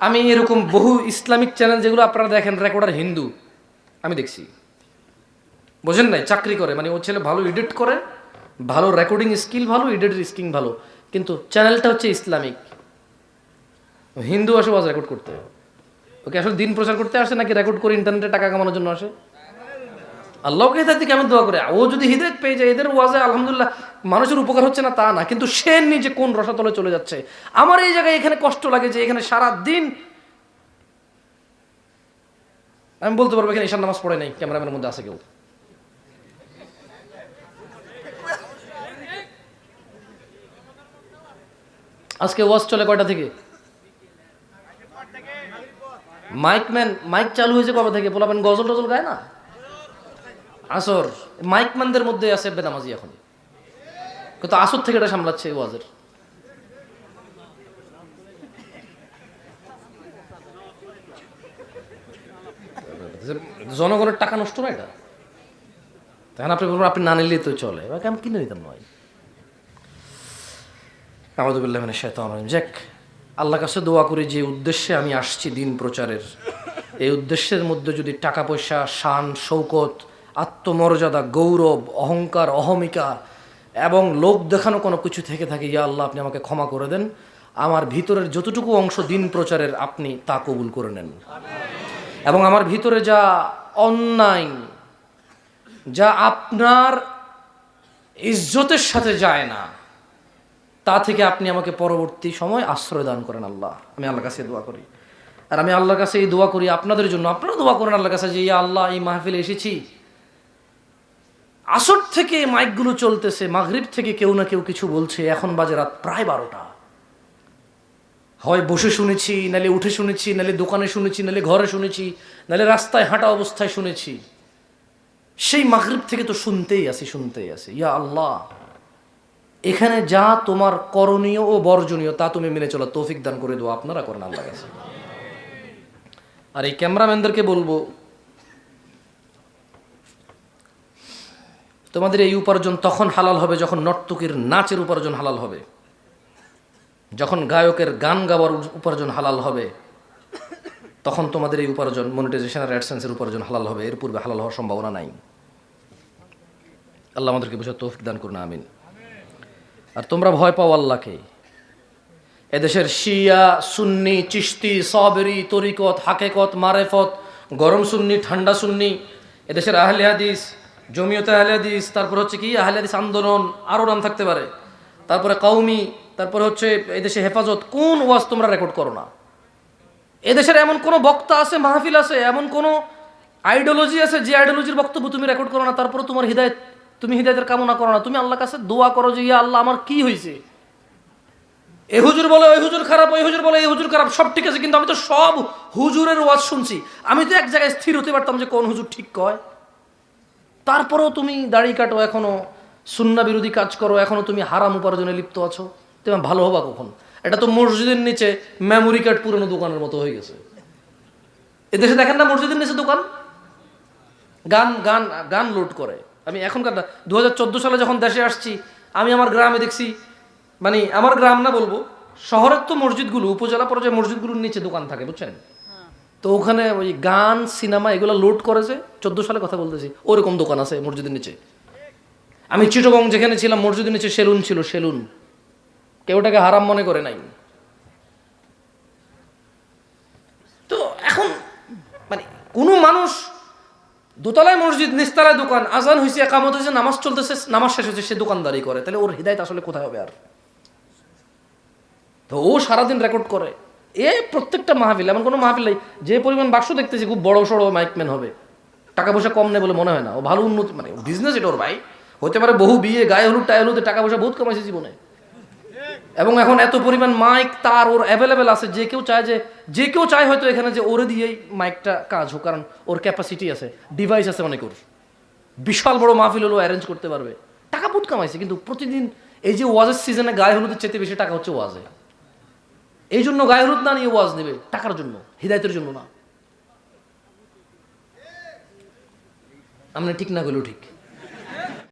আমি এরকম বহু ইসলামিক চ্যানেল যেগুলো আপনারা দেখেন, রেকর্ডার হিন্দু আমি দেখছি, বোঝেন নাই, চাকরি করে, মানে ও ছেলে ভালো এডিট করে, ভালো রেকর্ডিং স্কিল ভালো, এডিটের স্কিল ভালো, কিন্তু চ্যানেলটা হচ্ছে ইসলামিক। হিন্দু আসে ওয়াজ রেকর্ড করতে, ওকে আসলে দিন প্রচার করতে আসে নাকি রেকর্ড করে ইন্টারনেটে টাকা কামানোর জন্য আসে? আল্লাহকে হিদায়ত কেমন দোয়া করে, ও যদি হিদায়ত পেয়ে যায়, এদের ওয়াজে আলহামদুলিল্লাহ মানুষের উপকার হচ্ছে না তা না, কিন্তু সে নিজে কোন রসাতলে চলে যাচ্ছে। আমার এই জায়গায় এখানে কষ্ট লাগে যে এখানে সারা দিন আমি বলতে পারবো এখানে ঈশান নামাজ পড়ে নাই, ক্যামেরাম্যানের মধ্যে আছে কেউ? আজকে ওয়াজ চলে কয়টা থেকে? মাইক চালু হয়েছে কবে থেকে? পোলাপেন গজল টজল গায় না আসর, মাইকম্যানদের মধ্যে আছে বেনামাজি এখন, কিন্তু আসর থেকে এটা সামলাচ্ছে এই ওয়াজের। জনগণের টাকা নষ্ট না এটা? তখন আপনি বলবেন আপনি না নিলে তো চলে, এবার আমি কিনে নিতাম নয়। আউযুবিল্লাহি মিনাশ শাইতানির রাজিম। যাক, আল্লাহর কাছে দোয়া করি যে উদ্দেশ্যে আমি আসছি দিন প্রচারের, এই উদ্দেশ্যের মধ্যে যদি টাকা পয়সা, শান শৌকত, আত্মমর্যাদা, গৌরব, অহংকার, অহমিকা এবং লোক দেখানো কোনো কিছু থেকে থাকে, ইয়া আল্লাহ আপনি আমাকে ক্ষমা করে দেন। আমার ভিতরের যতটুকু অংশ দিন প্রচারের আপনি তা কবুল করে নেন, এবং আমার ভিতরে যা অন্যায়, যা আপনার ইজ্জতের সাথে যায় না, তা থেকে আপনি আমাকে পরবর্তী সময় আশ্রয় দান করেন আল্লাহ। আমি আল্লাহর কাছে দোয়া করি, আর আমি আল্লাহর কাছে এই দোয়া করি আপনাদের জন্য, আপনারা দোয়া করেন আল্লাহর কাছে যে ইয়া আল্লাহ এই মাহফিলে এসেছি, আসর থেকে মাইকগুলো চলতেছে, মাগরিব থেকে কেউ না কেউ কিছু বলছে, এখন বাজে রাত প্রায় 12টা, হয় বসে শুনেছি, নালে উঠে শুনেছি, নালে দোকানে শুনেছি, নালে ঘরে শুনেছি, নালে রাস্তায় হাঁটা অবস্থায় শুনেছি, সেই মাগরিব থেকে তো শুনতেই আছি। ইয়া আল্লাহ এখানে যা তোমার করণীয় ও বর্জনীয় তা তুমি মেনে চলো, তৌফিক দান করে দেবো, আপনারা করেন আল্লাহ কাছে। আর এই ক্যামেরাম্যানদেরকে বলবো, তোমাদের এই উপার্জন তখন হালাল হবে যখন নর্তকীর নাচের উপার্জন হালাল হবে, যখন গায়কের গান গাওয়ার উপার্জন হালাল হবে, তখন তোমাদের এই উপার্জন মনিটাইজেশন আর অ্যাডসেন্সের উপার্জন হালাল হবে, এর পূর্বে হালাল হওয়ার সম্ভাবনা নাই। আল্লাহ আমাদেরকে বুঝে তৌফিক দান করুন, আমিন। আর তোমরা ভয় পাও আল্লাহকে। এদেশের শিয়া সুন্নি, চিশতি, সাবেরি, তরিকত, হাকেকত, মারেফত, গরম সুন্নি, ঠান্ডা সুন্নি, এদেশের আহলে হাদিস, জমিয়তে আহলে হাদিস, তারপর হচ্ছে কি আহলে হাদিস আন্দোলন, আরও নাম থাকতে পারে, তারপরে কওমি, তারপরে হচ্ছে এদেশে হেফাজত, কোন ওয়াজ তোমরা রেকর্ড করো না? এদেশের এমন কোনো বক্তা আছে, মাহফিল আছে, এমন কোনো আইডিওলজি আছে যে আইডিওলজির বক্তব্য তুমি রেকর্ড করো না, তারপরে তোমার হৃদায়ত, তুমি হৃদায়তের কামনা করো না, তুমি আল্লাহর কাছে দোয়া করো যে ইয়া আল্লাহ আমার কি হয়েছে, এই হুজুর বলে ওই হুজুর খারাপ, ওই হুজুর বলে এই হুজুর খারাপ, সব ঠিক আছে, কিন্তু আমি তো সব হুজুরের ওয়াজ শুনছি, আমি তো এক জায়গায় স্থির হতে পারতাম যে কোন হুজুর ঠিক কয়। তারপরেও তুমি দাড়ি কাটো, এখনো সুন্নাহ বিরোধী কাজ করো, এখনো তুমি হারাম উপার্জনে লিপ্ত আছো, তুমি ভালো হবা কখন? এটা তো মসজিদের নিচে মেমোরি কার্ড পুরনো দোকানের মতো হয়ে গেছে। এদেশে দেখেন না মসজিদের নিচে দোকান, গান গান গান লোড করে। আমি এখনকার 2014 সালে যখন দেশে আসছি, আমি আমার গ্রামে দেখছি, মানে আমার গ্রাম না বলবো, শহরের তো মসজিদগুলো, উপজেলা পর্যায়ে মসজিদগুলোর নিচে দোকান থাকে, বুঝছেন? তো ওখানে ওই গান সিনেমা এগুলো লোড করেছে, 14 সালে কথা বলতেছি, ওরকম দোকান আছে মসজিদের নিচে। আমি চিটাগং যেখানে ছিলাম, মসজিদের নিচে সেলুন ছিল, সেলুন, কেউ ওটাকে হারাম মনে করে নাই। তো এখন মানে কোনো মানুষ দোতলায় মসজিদ, নিচতলায় দোকান, আজান হয়েছে, একামত হয়েছে, নামাজ চলতেছে, নামাজ শেষ হয়েছে, সে দোকানদারি করে, তাহলে ওর হৃদায়ত আসলে কোথায় হবে? আর তো ও সারাদিন রেকর্ড করে, প্রত্যেকটা মাহফিল, এমন কোনো মাহফিল নেই যে পরিমাণ বাক্স দেখতেছি খুব বড় সড়ো মাইকম্যান হবে, টাকা পয়সা কম নেই বলে মনে হয় না, ও ভালো উন্নতি, মানে বিজনেস এটা ওর ভাই, হতে পারে বহু বিয়ে, গায়ে হলুদ টায়ে হলুদে টাকা পয়সা বহুত কমাইছে জীবনে, এবং এখন এত পরিমাণ মাইক তার ওর অ্যাভেলেবেল আছে, যে কেউ চায় হয়তো এখানে যে ওরে দিয়েই মাইকটা কাজ হোক, কারণ ওর ক্যাপাসিটি আছে, ডিভাইস আছে অনেক, ওর বিশাল বড় মাহফিল হলো অ্যারেঞ্জ করতে পারবে, টাকা বহুত কামাইছে। কিন্তু প্রতিদিন এই যে ওয়াজের সিজনে গায়ে হলুদের চেয়ে বেশি টাকা হচ্ছে ওয়াজে, এই জন্য গায়ে হলুদ না নিয়ে ওয়াজ নেবে, টাকার জন্য, হৃদায়তের জন্য না। আমরা ঠিক না গেলেও ঠিক।